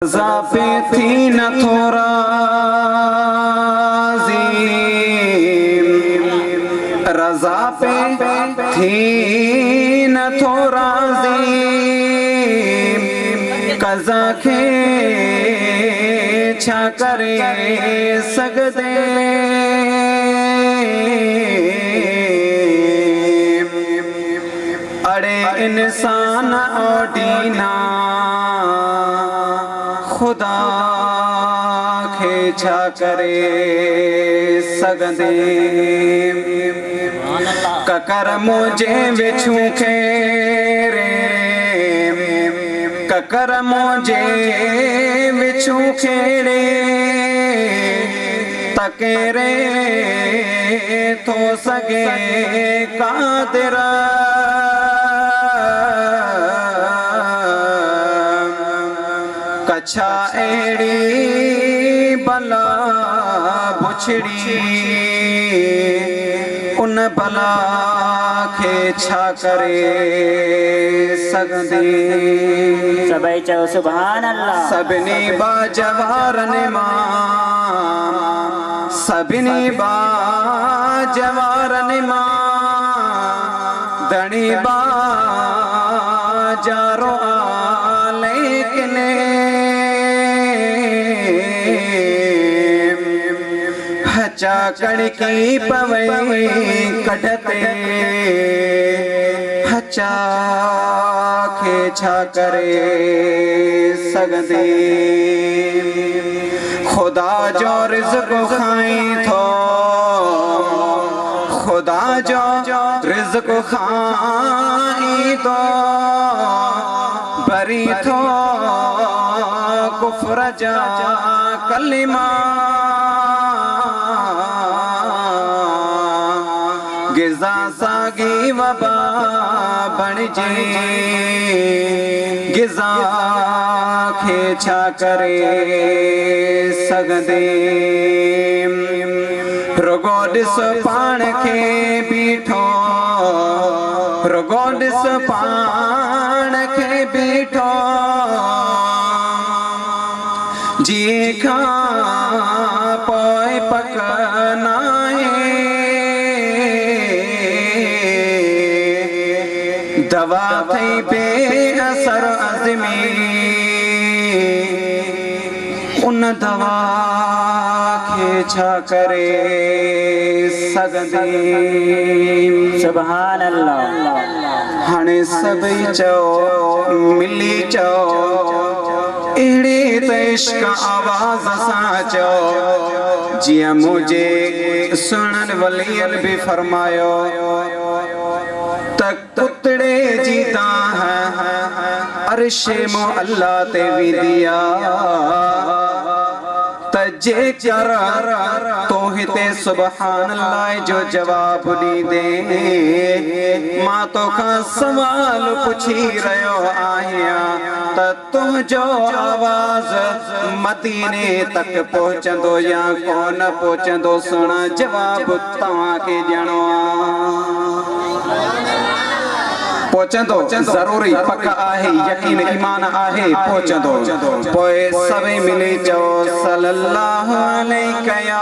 रज़ा पे थी न थोड़ा रज़ा पे थी न थोड़ा कज़ा खे छा करे सगदे अड़े इंसान ओडीना खुदा खे छा करे सगदे ककर मुझे विछू खेरे ककर मुझे विछू खेड़े तकेरे तो सगे कादिर कछा एड़ी बला बुछड़ी उन बला खे छा करे सगदे सभई चओ सुभान अल्लाह। सभिनी बाजवारन मां सभिनी बाजवारन मां धणी बाजारो लेकिन हचा कड़की पवई कढ़ते हचा खे छा करे सगदे खुदा जो रिज़्क़ खाई थो खुदा जो रिज़्क़ खाई तो बरी थो कुफ्र जा कलिमा गिज़ा सागी वबा बणिजे गिज़ा खे छा करे सगदे रुगो ॾिस पाण खे बीठो रुगो ॾिस पाण खे बीठो जी खां पोइ पक नाहे दवा थई बेअसर अज़मी उन दवा खे छा करे सगदे सुभान अल्लाह। हाणे सभई चओ मिली चओ अहिड़े त इश्क आवाज़ सां चओ जीअं मुझे सुनन वलियन भी फरमायो त कुतड़े जी ताह अर्शे मो अल्लाह ते विदिया त जेकर तो हिते सुभान अल्लाह जो जवाब दी दे मां तो का सवाल पुछी रयो आहियां त तुझो आवाज मदीने तक पहुंचंदो या कोन पहुंचंदो सुन जवाब तव्हां के ॾियणो पहुंचंदो जरूरी पक आहे यकीन ईमान आहे पहुंचंदो पोइ सभई मिली चओ सल्लल्लाहु अलैहि या